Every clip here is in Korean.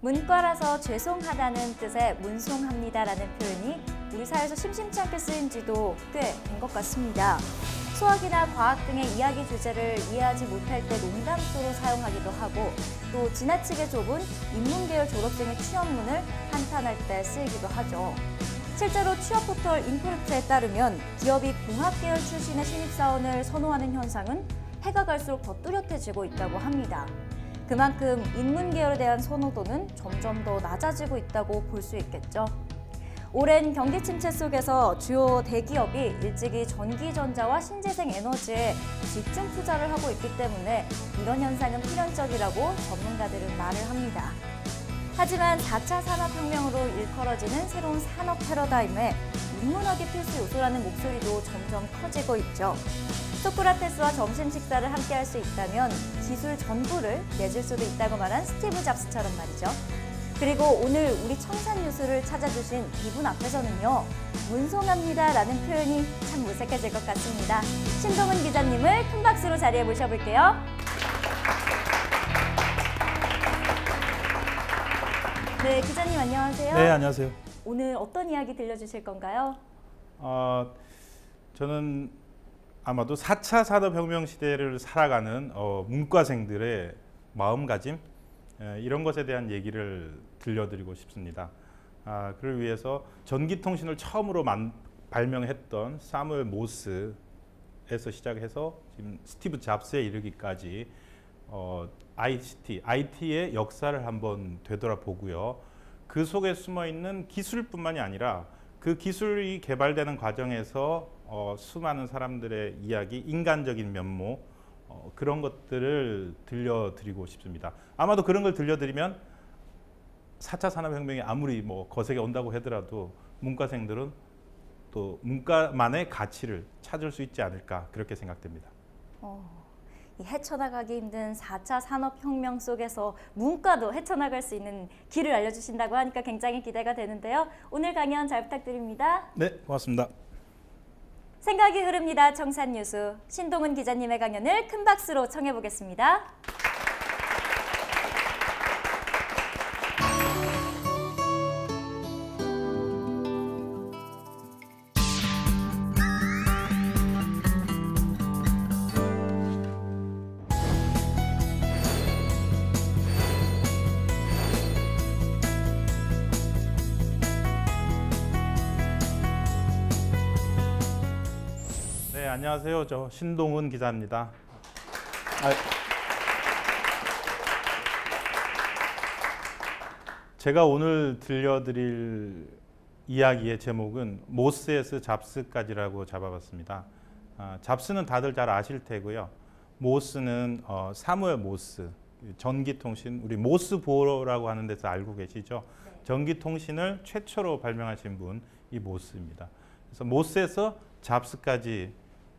문과라서 죄송하다는 뜻의 문송합니다라는 표현이 우리 사회에서 심심치 않게 쓰인 지도 꽤 된 것 같습니다. 수학이나 과학 등의 이야기 주제를 이해하지 못할 때 농담조로 사용하기도 하고 또 지나치게 좁은 인문계열 졸업생의 취업문을 한탄할 때 쓰이기도 하죠. 실제로 취업 포털 인포르트에 따르면 기업이 공학계열 출신의 신입사원을 선호하는 현상은 해가 갈수록 더 뚜렷해지고 있다고 합니다. 그만큼 인문계열에 대한 선호도는 점점 더 낮아지고 있다고 볼 수 있겠죠. 오랜 경기 침체 속에서 주요 대기업이 일찍이 전기전자와 신재생 에너지에 집중 투자를 하고 있기 때문에 이런 현상은 필연적이라고 전문가들은 말을 합니다. 하지만 4차 산업혁명으로 일컬어지는 새로운 산업 패러다임에 인문학이 필수 요소라는 목소리도 점점 커지고 있죠. 소크라테스와 점심 식사를 함께 할 수 있다면 기술 전부를 내줄 수도 있다고 말한 스티브 잡스처럼 말이죠. 그리고 오늘 우리 청산유수를 찾아주신 이분 앞에서는요. 문송합니다라는 표현이 참 무색해질 것 같습니다. 신동은 기자님을 큰 박수로 자리에 모셔볼게요. 네, 기자님 안녕하세요. 네, 안녕하세요. 오늘 어떤 이야기 들려주실 건가요? 저는 아마도 4차 산업혁명 시대를 살아가는 문과생들의 마음가짐 이런 것에 대한 얘기를 들려드리고 싶습니다. 그를 위해서 전기통신을 처음으로 발명했던 사무엘 모스에서 시작해서 지금 스티브 잡스에 이르기까지 IT의 역사를 한번 되돌아보고요. 그 속에 숨어있는 기술뿐만이 아니라 그 기술이 개발되는 과정에서 수많은 사람들의 이야기, 인간적인 면모 그런 것들을 들려드리고 싶습니다. 아마도 그런 걸 들려드리면 4차 산업혁명이 아무리 거세게 온다고 하더라도 문과생들은 또 문과만의 가치를 찾을 수 있지 않을까 그렇게 생각됩니다. 이 헤쳐나가기 힘든 4차 산업혁명 속에서 문과도 헤쳐나갈 수 있는 길을 알려주신다고 하니까 굉장히 기대가 되는데요. 오늘 강연 잘 부탁드립니다. 네, 고맙습니다. 생각이 흐릅니다. 청산유수. 신동은 기자님의 강연을 큰 박수로 청해보겠습니다. 네, 안녕하세요. 저 신동은 기자입니다. 제가 오늘 들려드릴 이야기의 제목은 모스에서 잡스까지라고 잡아봤습니다. 잡스는 다들 잘 아실 테고요. 모스는 사무엘 모스, 전기통신, 우리 모스 보호라고 하는 데서 알고 계시죠? 네. 전기통신을 최초로 발명하신 분, 이 모스입니다. 그래서 모스에서 잡스까지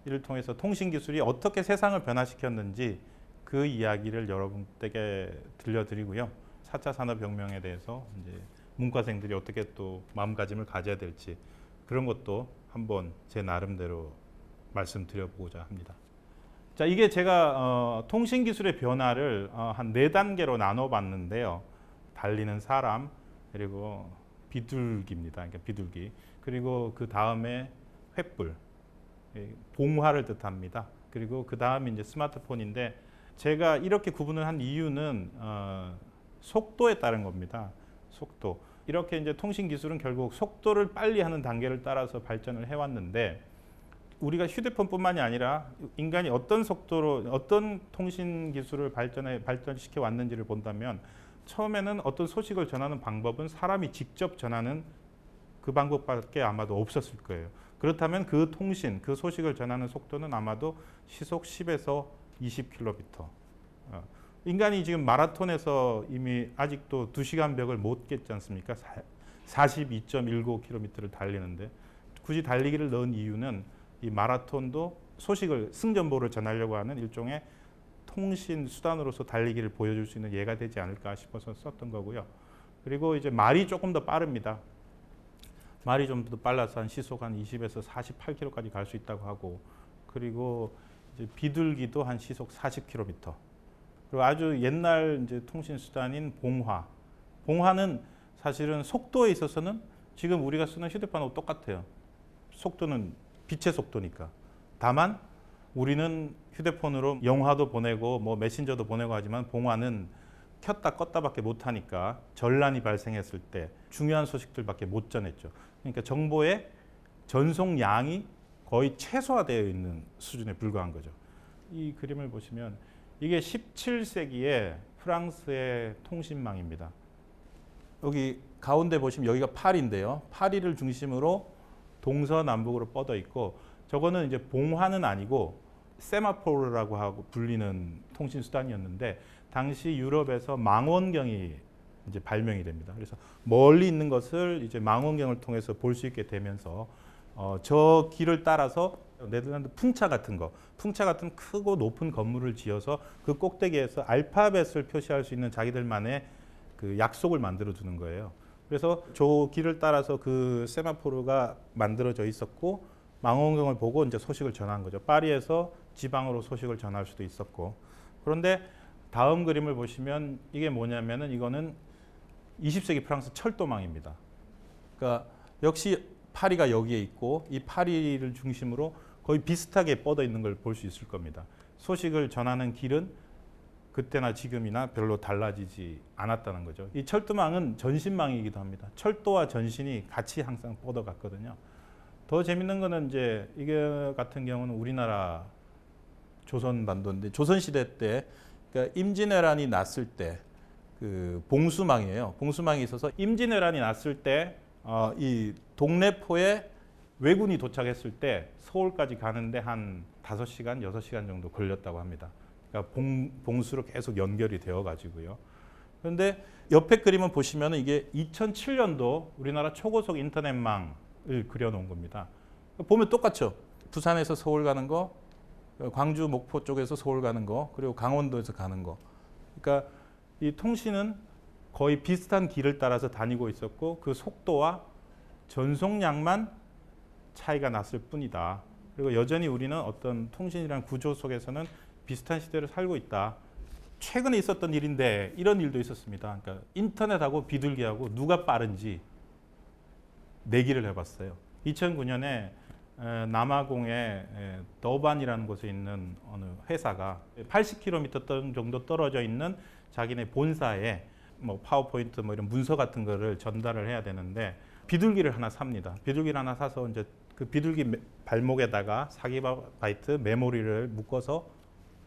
이를 통해서 통신기술이 어떻게 세상을 변화시켰는지 그 이야기를 여러분께 들려드리고요. 4차 산업혁명에 대해서 이제 문과생들이 어떻게 또 마음가짐을 가져야 될지 그런 것도 한번 제 나름대로 말씀드려보고자 합니다. 자, 이게 제가 통신기술의 변화를 한 4단계로 나눠봤는데요. 달리는 사람, 그리고 비둘기입니다. 그러니까 비둘기. 그리고 그 다음에 횃불, 봉화를 뜻합니다. 그리고 그 다음에 이제 스마트폰인데 제가 이렇게 구분을 한 이유는 속도에 따른 겁니다. 속도. 이렇게 이제 통신 기술은 결국 속도를 빨리 하는 단계를 따라서 발전을 해왔는데 우리가 휴대폰뿐만이 아니라 인간이 어떤 속도로 어떤 통신 기술을 발전시켜 왔는지를 본다면 처음에는 어떤 소식을 전하는 방법은 사람이 직접 전하는 그 방법밖에 아마도 없었을 거예요. 그렇다면 그 통신, 그 소식을 전하는 속도는 아마도 시속 10에서 20km. 인간이 지금 마라톤에서 이미 아직도 2시간 벽을 못 깼지 않습니까? 42.19km를 달리는데 굳이 달리기를 넣은 이유는 이 마라톤도 소식을, 승전보를 전하려고 하는 일종의 통신 수단으로서 달리기를 보여줄 수 있는 예가 되지 않을까 싶어서 썼던 거고요. 그리고 이제 말이 조금 더 빠릅니다. 말이 좀 더 빨라서 한 시속 한 20에서 48km까지 갈 수 있다고 하고, 그리고 이제 비둘기도 한 시속 40km. 그리고 아주 옛날 이제 통신 수단인 봉화, 봉화는 사실은 속도에 있어서는 지금 우리가 쓰는 휴대폰하고 똑같아요. 속도는 빛의 속도니까. 다만 우리는 휴대폰으로 영화도 보내고 뭐 메신저도 보내고 하지만 봉화는 켰다 껐다밖에 못하니까 전란이 발생했을 때 중요한 소식들밖에 못 전했죠. 그러니까 정보의 전송량이 거의 최소화되어 있는 수준에 불과한 거죠. 이 그림을 보시면 이게 17세기의 프랑스의 통신망입니다. 여기 가운데 보시면 여기가 파리인데요. 파리를 중심으로 동서남북으로 뻗어 있고 저거는 이제 봉화는 아니고 세마포르라고 하고 불리는 통신 수단이었는데 당시 유럽에서 망원경이 이제 발명이 됩니다. 그래서 멀리 있는 것을 이제 망원경을 통해서 볼 수 있게 되면서 저 길을 따라서 네덜란드 풍차 같은 크고 높은 건물을 지어서 그 꼭대기에서 알파벳을 표시할 수 있는 자기들만의 그 약속을 만들어 두는 거예요. 그래서 저 길을 따라서 그 세마포르가 만들어져 있었고 망원경을 보고 이제 소식을 전한 거죠. 파리에서 지방으로 소식을 전할 수도 있었고. 그런데 다음 그림을 보시면 이게 뭐냐면은 이거는 20세기 프랑스 철도망입니다. 그러니까 역시 파리가 여기에 있고 이 파리를 중심으로 거의 비슷하게 뻗어 있는 걸 볼 수 있을 겁니다. 소식을 전하는 길은 그때나 지금이나 별로 달라지지 않았다는 거죠. 이 철도망은 전신망이기도 합니다. 철도와 전신이 같이 항상 뻗어 갔거든요. 더 재밌는 거는 이제 이게 같은 경우는 우리나라 조선반도인데 조선시대 때 그러니까 임진왜란이 났을 때 그 봉수망이에요. 봉수망이 있어서 임진왜란이 났을 때 이 동래포에 왜군이 도착했을 때 서울까지 가는데 한 5시간, 6시간 정도 걸렸다고 합니다. 그러니까 봉수로 계속 연결이 되어 가지고요. 그런데 옆에 그림은 보시면 이게 2007년도 우리나라 초고속 인터넷망을 그려놓은 겁니다. 보면 똑같죠. 부산에서 서울 가는 거, 광주, 목포 쪽에서 서울 가는 거, 그리고 강원도에서 가는 거. 그러니까 이 통신은 거의 비슷한 길을 따라서 다니고 있었고 그 속도와 전송량만 차이가 났을 뿐이다. 그리고 여전히 우리는 어떤 통신이라는 구조 속에서는 비슷한 시대를 살고 있다. 최근에 있었던 일인데 이런 일도 있었습니다. 그러니까 인터넷하고 비둘기하고 누가 빠른지 내기를 해봤어요. 2009년에 남아공의 더반이라는 곳에 있는 어느 회사가 80km 정도 떨어져 있는 자기네 본사에 뭐 파워포인트 뭐 이런 문서 같은 거를 전달을 해야 되는데 비둘기를 하나 삽니다. 비둘기를 하나 사서 이제 그 비둘기 발목에다가 4GB 메모리를 묶어서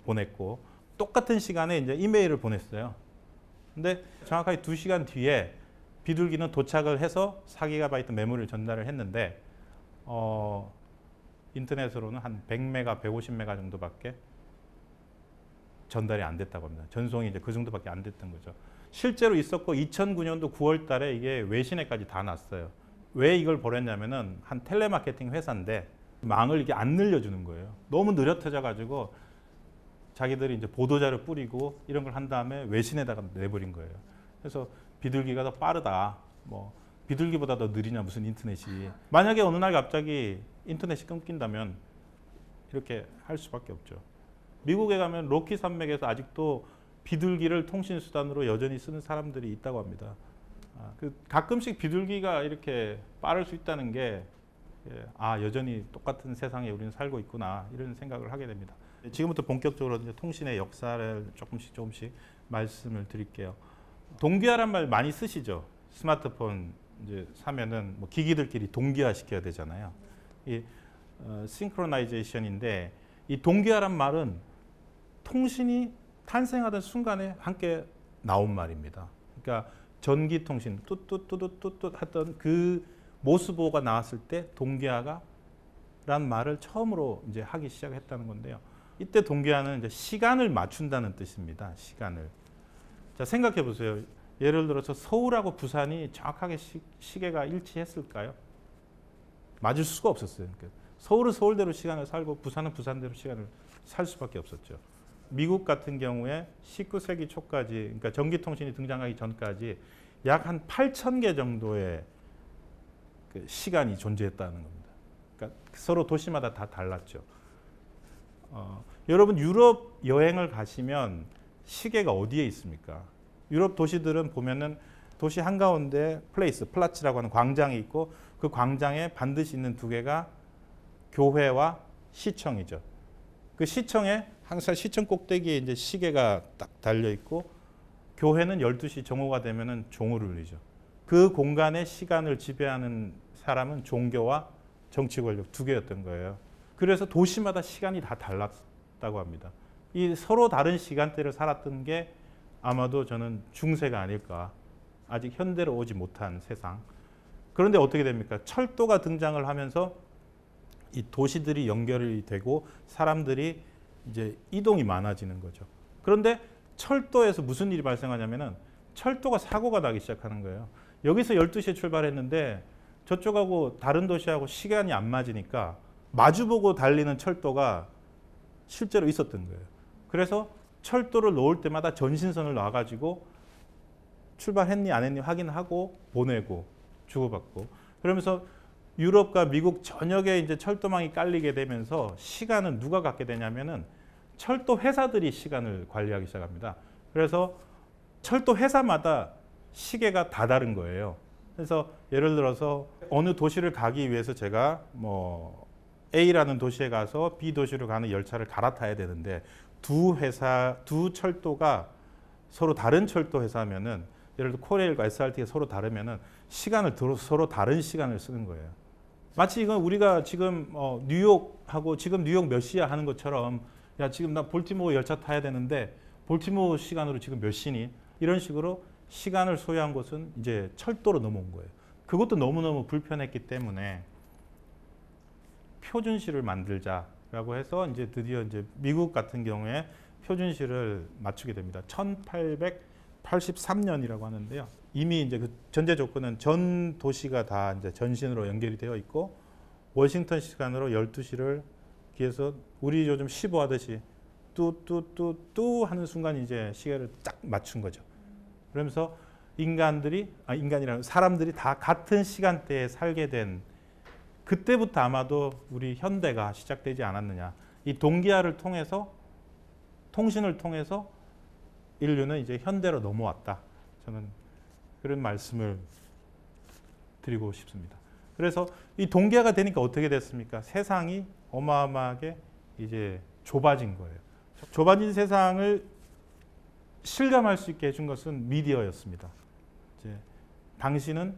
보냈고 똑같은 시간에 이제 이메일을 보냈어요. 근데 정확하게 2시간 뒤에 비둘기는 도착을 해서 4GB 메모리를 전달을 했는데 인터넷으로는 한 100메가, 150메가 정도밖에 전달이 안 됐다고 합니다. 전송이 이제 그 정도밖에 안 됐던 거죠. 실제로 있었고 2009년도 9월 달에 이게 외신에까지 다 났어요. 왜 이걸 보냈냐면은 한 텔레마케팅 회사인데 망을 이렇게 안 늘려주는 거예요. 너무 느려터져 가지고 자기들이 이제 보도자료 뿌리고 이런 걸 한 다음에 외신에다가 내버린 거예요. 그래서 비둘기가 더 빠르다. 뭐 비둘기보다 더 느리냐 무슨 인터넷이. 만약에 어느 날 갑자기 인터넷이 끊긴다면 이렇게 할 수밖에 없죠. 미국에 가면 로키 산맥에서 아직도 비둘기를 통신 수단으로 여전히 쓰는 사람들이 있다고 합니다. 가끔씩 비둘기가 이렇게 빠를 수 있다는 게 여전히 똑같은 세상에 우리는 살고 있구나 이런 생각을 하게 됩니다. 지금부터 본격적으로 이제 통신의 역사를 조금씩 말씀을 드릴게요. 동기화란 말 많이 쓰시죠. 스마트폰 이제 사면은 뭐 기기들끼리 동기화 시켜야 되잖아요. 이 싱크로나이제이션인데 이 동기화란 말은 통신이 탄생하던 순간에 함께 나온 말입니다. 그러니까 전기통신 뚜뚜뚜뚜뚜 하던 그 모스보가 나왔을 때 동기화가 라는 말을 처음으로 이제 하기 시작했다는 건데요. 이때 동기화는 이제 시간을 맞춘다는 뜻입니다. 시간을. 자, 생각해 보세요. 예를 들어서 서울하고 부산이 정확하게 시계가 일치했을까요? 맞을 수가 없었어요. 그러니까 서울은 서울대로 시간을 살고 부산은 부산대로 시간을 살 수밖에 없었죠. 미국 같은 경우에 19세기 초까지, 그러니까 전기통신이 등장하기 전까지 약 한 8,000개 정도의 그 시간이 존재했다는 겁니다. 그러니까 서로 도시마다 다 달랐죠. 여러분 유럽 여행을 가시면 시계가 어디에 있습니까? 유럽 도시들은 보면은 도시 한가운데 플라츠라고 하는 광장이 있고 그 광장에 반드시 있는 두 개가 교회와 시청이죠. 그 시청에 항상 시청 꼭대기에 이제 시계가 딱 달려 있고 교회는 12시 정오가 되면은 종을 울리죠. 그 공간의 시간을 지배하는 사람은 종교와 정치 권력 두 개였던 거예요. 그래서 도시마다 시간이 다 달랐다고 합니다. 이 서로 다른 시간대를 살았던 게 아마도 저는 중세가 아닐까. 아직 현대로 오지 못한 세상. 그런데 어떻게 됩니까? 철도가 등장을 하면서 이 도시들이 연결이 되고 사람들이 이제 이동이 많아지는 거죠. 그런데 철도에서 무슨 일이 발생하냐면은 철도가 사고가 나기 시작하는 거예요. 여기서 12시에 출발했는데 저쪽하고 다른 도시하고 시간이 안 맞으니까 마주보고 달리는 철도가 실제로 있었던 거예요. 그래서 철도를 놓을 때마다 전신선을 놔가지고 출발했니 안 했니 확인하고 보내고 주고받고 그러면서 유럽과 미국 전역에 이제 철도망이 깔리게 되면서 시간은 누가 갖게 되냐면은 철도 회사들이 시간을 관리하기 시작합니다. 그래서 철도 회사마다 시계가 다 다른 거예요. 그래서 예를 들어서 어느 도시를 가기 위해서 제가 뭐 A라는 도시에 가서 B 도시로 가는 열차를 갈아타야 되는데 두 철도가 서로 다른 철도 회사면은 예를 들어 코레일과 SRT가 서로 다르면은 시간을 서로 다른 시간을 쓰는 거예요. 마치 이건 우리가 지금 뉴욕하고 지금 뉴욕 몇 시야 하는 것처럼 야 지금 나 볼티모어 열차 타야 되는데 볼티모어 시간으로 지금 몇 시니? 이런 식으로 시간을 소유한 곳은 이제 철도로 넘어온 거예요. 그것도 너무너무 불편했기 때문에 표준시를 만들자라고 해서 이제 드디어 이제 미국 같은 경우에 표준시를 맞추게 됩니다. 1883년이라고 하는데요. 이미 이제 그 전제 조건은 전 도시가 다 이제 전신으로 연결이 되어 있고 워싱턴 시간으로 12시를 기해서 우리 요즘 15 하듯이 뚜뚜뚜뚜 하는 순간 이제 시계를 딱 맞춘 거죠. 그러면서 사람들이 다 같은 시간대에 살게 된 그때부터 아마도 우리 현대가 시작되지 않았느냐. 이 동기화를 통해서 통신을 통해서 인류는 이제 현대로 넘어왔다. 저는 그런 말씀을 드리고 싶습니다. 그래서 이 동기화가 되니까 어떻게 됐습니까? 세상이 어마어마하게 이제 좁아진 거예요. 좁아진 세상을 실감할 수 있게 해준 것은 미디어였습니다. 이제 당시는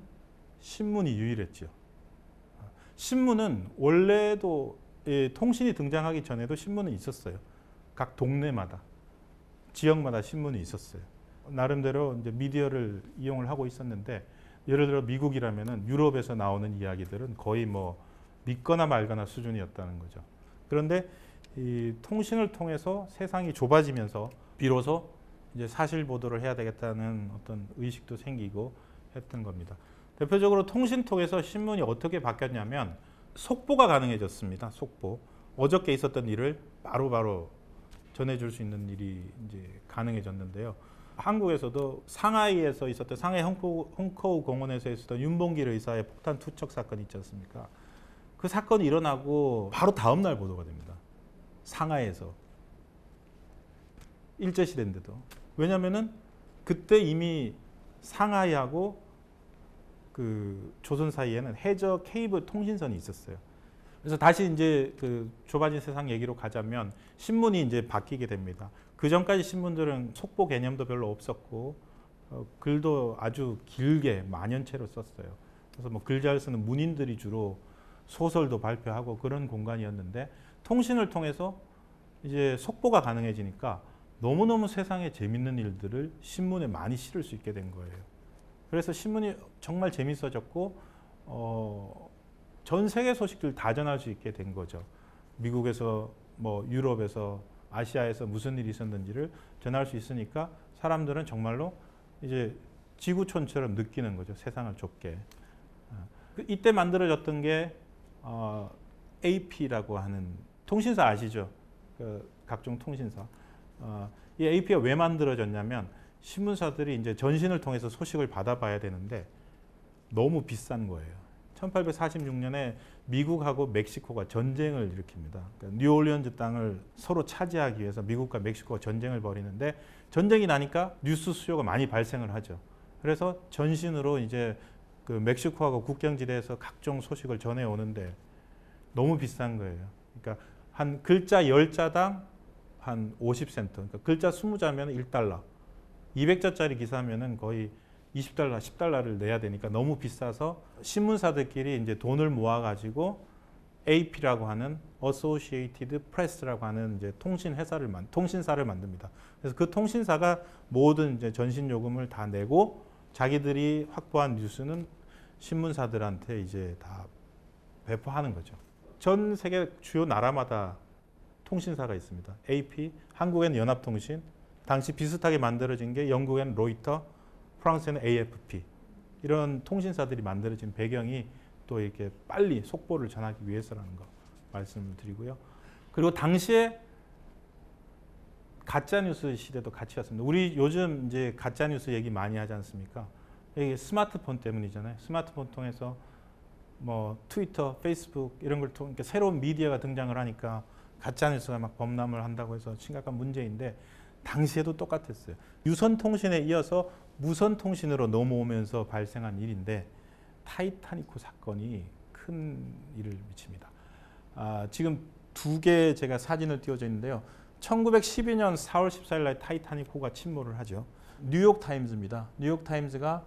신문이 유일했죠. 신문은 원래도 통신이 등장하기 전에도 신문은 있었어요. 각 동네마다, 지역마다 신문이 있었어요. 나름대로 이제 미디어를 이용을 하고 있었는데 예를 들어 미국이라면은 유럽에서 나오는 이야기들은 거의 뭐 믿거나 말거나 수준이었다는 거죠. 그런데 이 통신을 통해서 세상이 좁아지면서 비로소 이제 사실 보도를 해야 되겠다는 어떤 의식도 생기고 했던 겁니다. 대표적으로 통신통에서 신문이 어떻게 바뀌었냐면 속보가 가능해졌습니다. 속보. 어저께 있었던 일을 바로바로 전해줄 수 있는 일이 이제 가능해졌는데요. 한국에서도 상하이에서 있었던 상하이 홍커우 공원에서 있었던 윤봉길 의사의 폭탄 투척 사건이 있지 않습니까? 그 사건이 일어나고 바로 다음 날 보도가 됩니다. 상하이에서. 일제시대인데도. 왜냐면은 그때 이미 상하이하고 그 조선 사이에는 해저 케이블 통신선이 있었어요. 그래서 다시 이제 그 좁아진 세상 얘기로 가자면 신문이 이제 바뀌게 됩니다. 그 전까지 신문들은 속보 개념도 별로 없었고 글도 아주 길게 만연체로 썼어요. 그래서 뭐 글 잘 쓰는 문인들이 주로 소설도 발표하고 그런 공간이었는데 통신을 통해서 이제 속보가 가능해지니까 너무너무 세상에 재밌는 일들을 신문에 많이 실을 수 있게 된 거예요. 그래서 신문이 정말 재밌어졌고 전 세계 소식들 다 전할 수 있게 된 거죠. 미국에서 뭐 유럽에서 아시아에서 무슨 일이 있었는지를 전할 수 있으니까 사람들은 정말로 이제 지구촌처럼 느끼는 거죠. 세상을 좁게. 이때 만들어졌던 게 AP라고 하는 통신사 아시죠? 그 각종 통신사. 이 AP가 왜 만들어졌냐면 신문사들이 이제 전신을 통해서 소식을 받아봐야 되는데 너무 비싼 거예요. 1846년에 미국하고 멕시코가 전쟁을 일으킵니다. 그러니까 뉴올리언즈 땅을 서로 차지하기 위해서 미국과 멕시코가 전쟁을 벌이는데 전쟁이 나니까 뉴스 수요가 많이 발생을 하죠. 그래서 전신으로 이제 그 멕시코하고 국경지대에서 각종 소식을 전해 오는데 너무 비싼 거예요. 그러니까 한 글자 10자당 한 50센트. 그러니까 글자 20자면 1달러. 200자짜리 기사면은 거의 20달러, 10달러를 내야 되니까 너무 비싸서 신문사들끼리 이제 돈을 모아 가지고 AP라고 하는 Associated Press라고 하는 이제 통신사를 만듭니다. 그래서 그 통신사가 모든 이제 전신 요금을 다 내고 자기들이 확보한 뉴스는 신문사들한테 이제 다 배포하는 거죠. 전 세계 주요 나라마다 통신사가 있습니다. AP, 한국에는 연합통신, 당시 비슷하게 만들어진 게 영국에는 로이터, 프랑스에는 AFP 이런 통신사들이 만들어진 배경이 또 이렇게 빨리 속보를 전하기 위해서라는 거 말씀을 드리고요. 그리고 당시에 가짜뉴스 시대도 같이 왔습니다. 우리 요즘 이제 가짜뉴스 얘기 많이 하지 않습니까? 이게 스마트폰 때문이잖아요. 스마트폰 통해서 뭐 트위터, 페이스북 이런 걸 통해 새로운 미디어가 등장을 하니까 가짜뉴스가 막 범람을 한다고 해서 심각한 문제인데 당시에도 똑같았어요. 유선통신에 이어서 무선통신으로 넘어오면서 발생한 일인데 타이타닉호 사건이 큰 일을 미칩니다. 지금 두 개 제가 사진을 띄워져 있는데요. 1912년 4월 14일 날 타이타닉호가 침몰을 하죠. 뉴욕타임즈입니다. 뉴욕타임즈가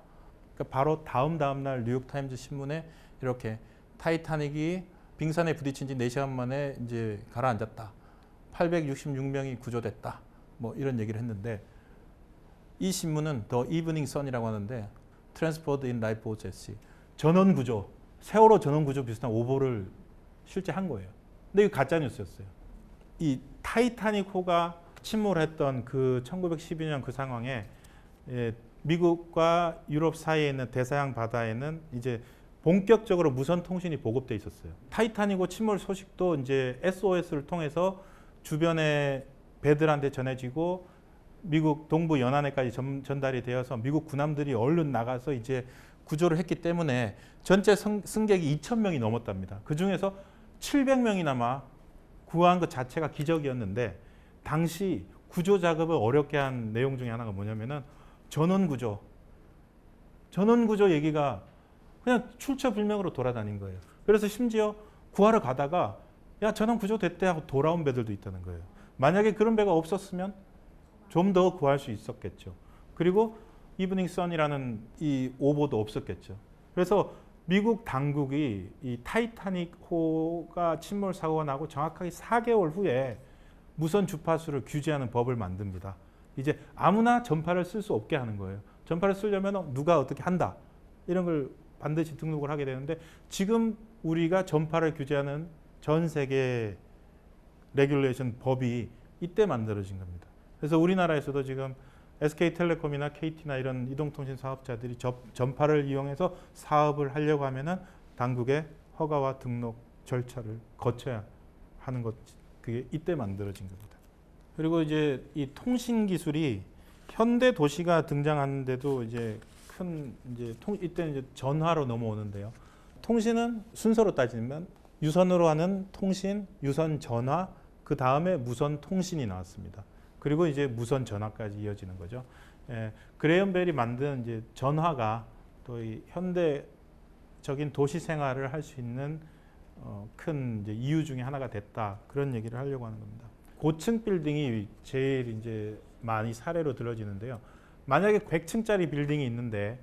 그러니까 바로 다음 날 뉴욕타임즈 신문에 이렇게 타이타닉이 빙산에 부딪힌 지 4시간 만에 이제 가라앉았다. 866명이 구조됐다. 뭐 이런 얘기를 했는데 이 신문은 더 이브닝 선이라고 하는데 Transferred in Lifeboats at Sea. 전원구조, 세월호 전원구조 비슷한 오보를 실제 한 거예요. 근데 이거 가짜 뉴스였어요. 이 타이타닉호가 침몰했던 그 1912년 그 상황에 미국과 유럽 사이에 있는 대서양 바다에는 이제 본격적으로 무선 통신이 보급돼 있었어요. 타이타닉호 침몰 소식도 이제 SOS를 통해서 주변의 배들한테 전해지고 미국 동부 연안에까지 전달이 되어서 미국 군함들이 얼른 나가서 이제 구조를 했기 때문에 전체 승객이 2,000명이 넘었답니다. 그 중에서 700명이나마 구한 것 자체가 기적이었는데 당시 구조 작업을 어렵게 한 내용 중에 하나가 뭐냐면은 전원구조 얘기가 그냥 출처불명으로 돌아다닌 거예요. 그래서 심지어 구하러 가다가 야 전원구조 됐대 하고 돌아온 배들도 있다는 거예요. 만약에 그런 배가 없었으면 좀 더 구할 수 있었겠죠. 그리고 이브닝 선이라는 이 오보도 없었겠죠. 그래서 미국 당국이 이 타이타닉호가 침몰 사고가 나고 정확하게 4개월 후에 무선 주파수를 규제하는 법을 만듭니다. 이제 아무나 전파를 쓸 수 없게 하는 거예요. 전파를 쓰려면 누가 어떻게 한다. 이런 걸 반드시 등록을 하게 되는데 지금 우리가 전파를 규제하는 전 세계 레귤레이션 법이 이때 만들어진 겁니다. 그래서 우리나라에서도 지금 SK텔레콤이나 KT나 이런 이동통신 사업자들이 전파를 이용해서 사업을 하려고 하면은 당국의 허가와 등록 절차를 거쳐야 하는 것, 그게 이때 만들어진 겁니다. 그리고 이제 이 통신 기술이 현대 도시가 등장하는데도 이제 이때는 이제 전화로 넘어오는데요. 통신은 순서로 따지면 유선으로 하는 통신, 유선 전화, 그 다음에 무선 통신이 나왔습니다. 그리고 이제 무선 전화까지 이어지는 거죠. 그레이엄 벨이 만든 이제 전화가 또 이 현대적인 도시 생활을 할 수 있는 큰 이제 이유 중에 하나가 됐다. 그런 얘기를 하려고 하는 겁니다. 고층 빌딩이 제일 이제 많이 사례로 들어지는데요. 만약에 100층짜리 빌딩이 있는데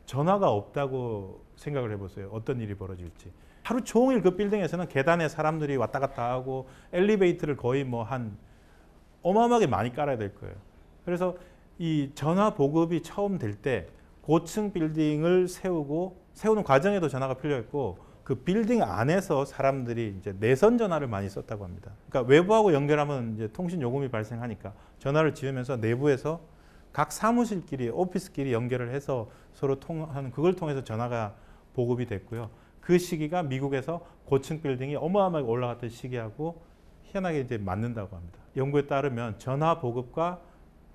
전화가 없다고 생각을 해보세요. 어떤 일이 벌어질지. 하루 종일 그 빌딩에서는 계단에 사람들이 왔다 갔다 하고 엘리베이터를 거의 뭐 한 어마어마하게 많이 깔아야 될 거예요. 그래서 이 전화 보급이 처음 될 때 고층 빌딩을 세우는 과정에도 전화가 필요했고 그 빌딩 안에서 사람들이 이제 내선 전화를 많이 썼다고 합니다. 그러니까 외부하고 연결하면 이제 통신 요금이 발생하니까 전화를 지으면서 내부에서 각 사무실끼리 오피스끼리 연결을 해서 서로 통하는 그걸 통해서 전화가 보급이 됐고요. 그 시기가 미국에서 고층 빌딩이 어마어마하게 올라갔던 시기하고 희한하게 이제 맞는다고 합니다. 연구에 따르면 전화 보급과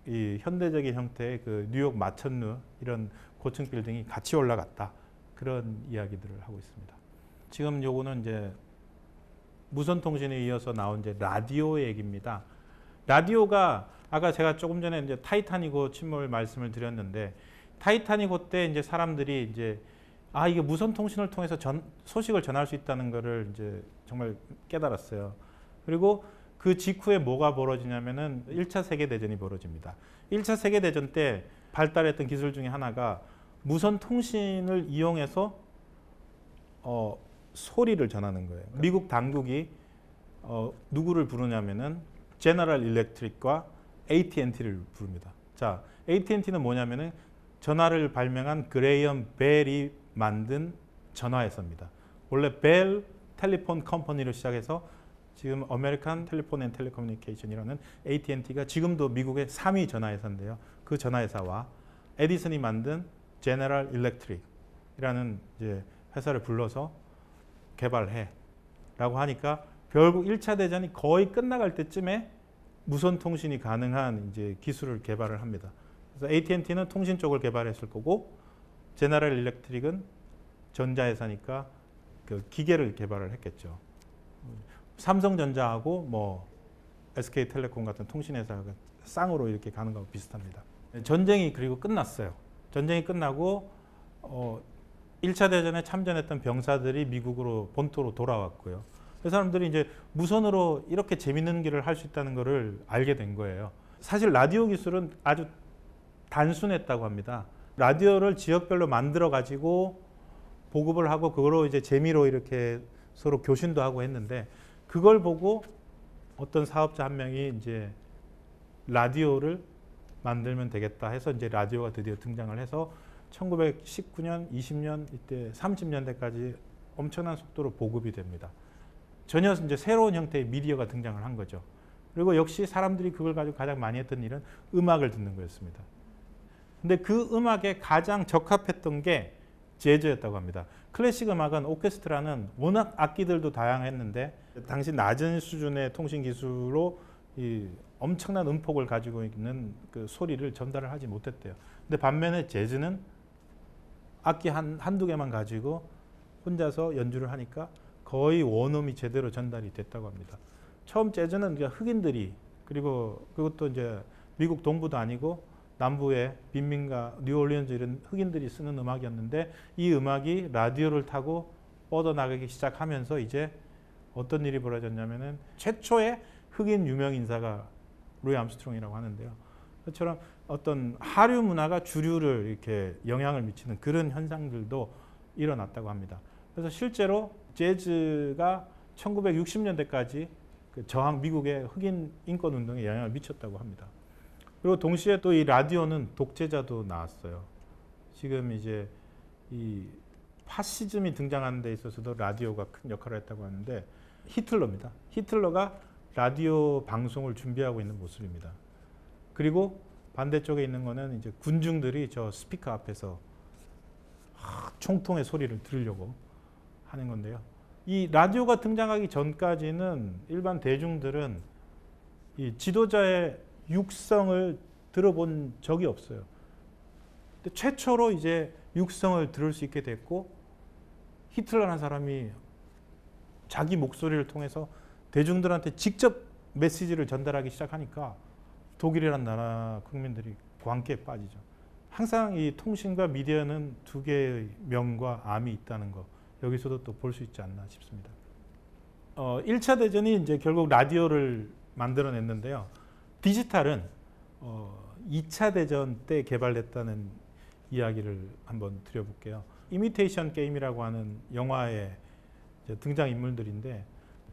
이 현대적인 형태의 그 뉴욕 마천루 이런 고층 빌딩이 같이 올라갔다. 그런 이야기들을 하고 있습니다. 지금 요거는 이제 무선 통신에 이어서 나온 이제 라디오 얘기입니다. 라디오가 아까 제가 조금 전에 이제 타이타닉호 침몰 말씀을 드렸는데 타이타닉호 때 이제 사람들이 이제 이게 무선 통신을 통해서 소식을 전할 수 있다는 거를 이제 정말 깨달았어요. 그리고 그 직후에 뭐가 벌어지냐면은 1차 세계대전이 벌어집니다. 1차 세계대전 때 발달했던 기술 중에 하나가 무선 통신을 이용해서 소리를 전하는 거예요. 미국 당국이 누구를 부르냐면은 제너럴 일렉트릭과 AT&T를 부릅니다. 자, AT&T는 뭐냐면은 전화를 발명한 그레이엄 벨이 만든 전화회사입니다. 원래 벨 텔레폰 컴퍼니로 시작해서 지금 아메리칸 텔레폰 앤 텔레커뮤니케이션이라는 AT&T가 지금도 미국의 3위 전화회사인데요. 그 전화회사와 에디슨이 만든 제너럴 일렉트릭이라는 이제 회사를 불러서 개발해라고 하니까 결국 1차 대전이 거의 끝나갈 때쯤에 무선 통신이 가능한 이제 기술을 개발을 합니다. 그래서 AT&T는 통신 쪽을 개발했을 거고 제너럴 일렉트릭은 전자회사니까 그 기계를 개발을 했겠죠. 삼성전자하고 뭐 SK텔레콤 같은 통신회사가 쌍으로 이렇게 가는 거하고 비슷합니다. 전쟁이 그리고 끝났어요. 전쟁이 끝나고 1차 대전에 참전했던 병사들이 미국으로 본토로 돌아왔고요. 그 사람들이 이제 무선으로 이렇게 재밌는 길을 할 수 있다는 것을 알게 된 거예요. 사실 라디오 기술은 아주 단순했다고 합니다. 라디오를 지역별로 만들어 가지고 보급을 하고 그걸로 이제 재미로 이렇게 서로 교신도 하고 했는데 그걸 보고 어떤 사업자 한 명이 이제 라디오를 만들면 되겠다 해서 이제 라디오가 드디어 등장을 해서 1919년, 20년 이때 30년대까지 엄청난 속도로 보급이 됩니다. 전혀 이제 새로운 형태의 미디어가 등장을 한 거죠. 그리고 역시 사람들이 그걸 가지고 가장 많이 했던 일은 음악을 듣는 거였습니다. 근데 그 음악에 가장 적합했던 게 재즈였다고 합니다. 클래식 음악은 오케스트라는 워낙 악기들도 다양했는데 당시 낮은 수준의 통신 기술로 이 엄청난 음폭을 가지고 있는 그 소리를 전달을 하지 못했대요. 근데 반면에 재즈는 악기 한두 개만 가지고 혼자서 연주를 하니까 거의 원음이 제대로 전달이 됐다고 합니다. 처음 재즈는 흑인들이 그리고 그것도 이제 미국 동부도 아니고 남부의 빈민가, 뉴올리언즈 이런 흑인들이 쓰는 음악이었는데 이 음악이 라디오를 타고 뻗어나가기 시작하면서 이제 어떤 일이 벌어졌냐면은 최초의 흑인 유명 인사가 루이 암스트롱이라고 하는데요. 그처럼 어떤 하류 문화가 주류를 이렇게 영향을 미치는 그런 현상들도 일어났다고 합니다. 그래서 실제로 재즈가 1960년대까지 그 미국의 흑인 인권 운동에 영향을 미쳤다고 합니다. 그리고 동시에 또 이 라디오는 독재자도 나왔어요. 지금 이제 이 파시즘이 등장하는 데 있어서도 라디오가 큰 역할을 했다고 하는데 히틀러입니다. 히틀러가 라디오 방송을 준비하고 있는 모습입니다. 그리고 반대쪽에 있는 거는 이제 군중들이 저 스피커 앞에서 총통의 소리를 들으려고 하는 건데요. 이 라디오가 등장하기 전까지는 일반 대중들은 이 지도자의 육성을 들어본 적이 없어요. 근데 최초로 이제 육성을 들을 수 있게 됐고 히틀러라는 사람이 자기 목소리를 통해서 대중들한테 직접 메시지를 전달하기 시작하니까 독일이라는 나라 국민들이 광기에 빠지죠. 항상 이 통신과 미디어는 두 개의 명과 암이 있다는 거 여기서도 또 볼 수 있지 않나 싶습니다. 1차 대전이 이제 결국 라디오를 만들어냈는데요. 디지털은 2차 대전 때 개발됐다는 이야기를 한번 드려볼게요. 이미테이션 게임이라고 하는 영화의 등장 인물들인데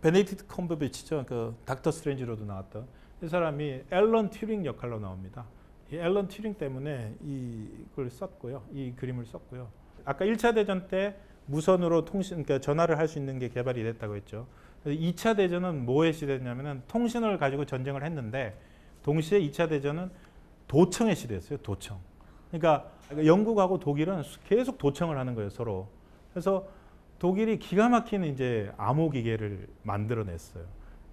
베네딕트 컴버배치죠. 그 닥터 스트레인지로도 나왔던 이 사람이 앨런 튜링 역할로 나옵니다. 이 앨런 튜링 때문에 이걸 썼고요. 이 그림을 썼고요. 아까 1차 대전 때 무선으로 그러니까 전화를 할 수 있는 게 개발이 됐다고 했죠. 2차 대전은 뭐의 시대냐면은 통신을 가지고 전쟁을 했는데 동시에 2차 대전은 도청의 시대였어요. 도청. 그러니까 영국하고 독일은 계속 도청을 하는 거예요, 서로. 그래서 독일이 기가 막힌 이제 암호 기계를 만들어냈어요.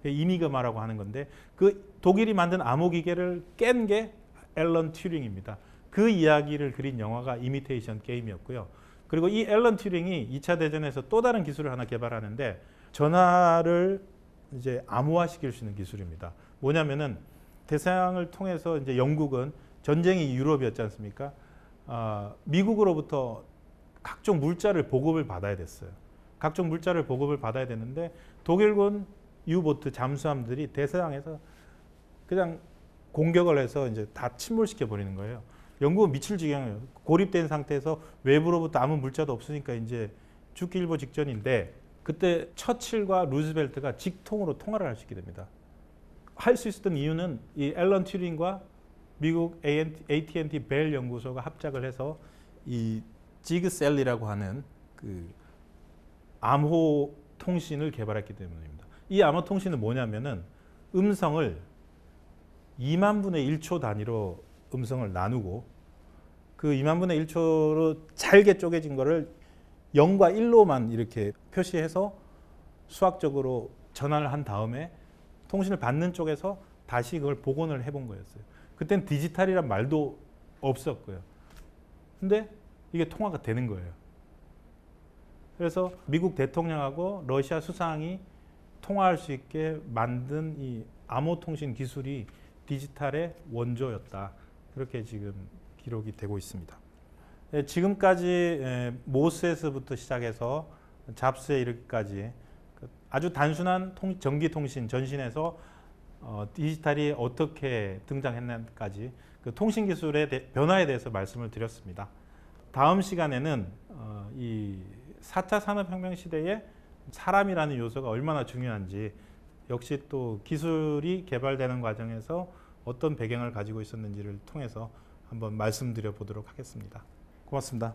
이니그마라고 하는 건데 그 독일이 만든 암호 기계를 깬 게 앨런 튜링입니다. 그 이야기를 그린 영화가 이미테이션 게임이었고요. 그리고 이 앨런 튜링이 2차 대전에서 또 다른 기술을 하나 개발하는데 전화를 이제 암호화시킬 수 있는 기술입니다. 뭐냐면은 대서양을 통해서 이제 영국은 전쟁이 유럽이었지 않습니까? 미국으로부터 각종 물자를 보급을 받아야 됐어요. 각종 물자를 보급을 받아야 되는데 독일군 유보트 잠수함들이 대서양에서 그냥 공격을 해서 이제 다 침몰시켜 버리는 거예요. 영국은 미칠 지경이에요. 고립된 상태에서 외부로부터 아무 물자도 없으니까 이제 죽기 일보 직전인데 그때 처칠과 루즈벨트가 직통으로 통화를 할 수 있게 됩니다. 할 수 있었던 이유는 이 앨런 튜링과 미국 AT&T 벨 연구소가 합작을 해서 이 지그셀리라고 하는 그 암호 통신을 개발했기 때문입니다. 이 암호 통신은 뭐냐면은 음성을 2만 분의 1초 단위로 음성을 나누고 그 2만 분의 1초로 잘게 쪼개진 거를 0과 1로만 이렇게 표시해서 수학적으로 전환을 한 다음에 통신을 받는 쪽에서 다시 그걸 복원을 해본 거였어요. 그땐 디지털이란 말도 없었고요. 근데 이게 통화가 되는 거예요. 그래서 미국 대통령하고 러시아 수상이 통화할 수 있게 만든 이 암호통신 기술이 디지털의 원조였다. 그렇게 지금 기록이 되고 있습니다. 지금까지 모스에서부터 시작해서 잡스에 이르기까지 아주 단순한 전기통신 전신에서 디지털이 어떻게 등장했는지까지 그 통신기술의 변화에 대해서 말씀을 드렸습니다. 다음 시간에는 이 4차 산업혁명 시대에 사람이라는 요소가 얼마나 중요한지 역시 또 기술이 개발되는 과정에서 어떤 배경을 가지고 있었는지를 통해서 한번 말씀드려 보도록 하겠습니다. 고맙습니다.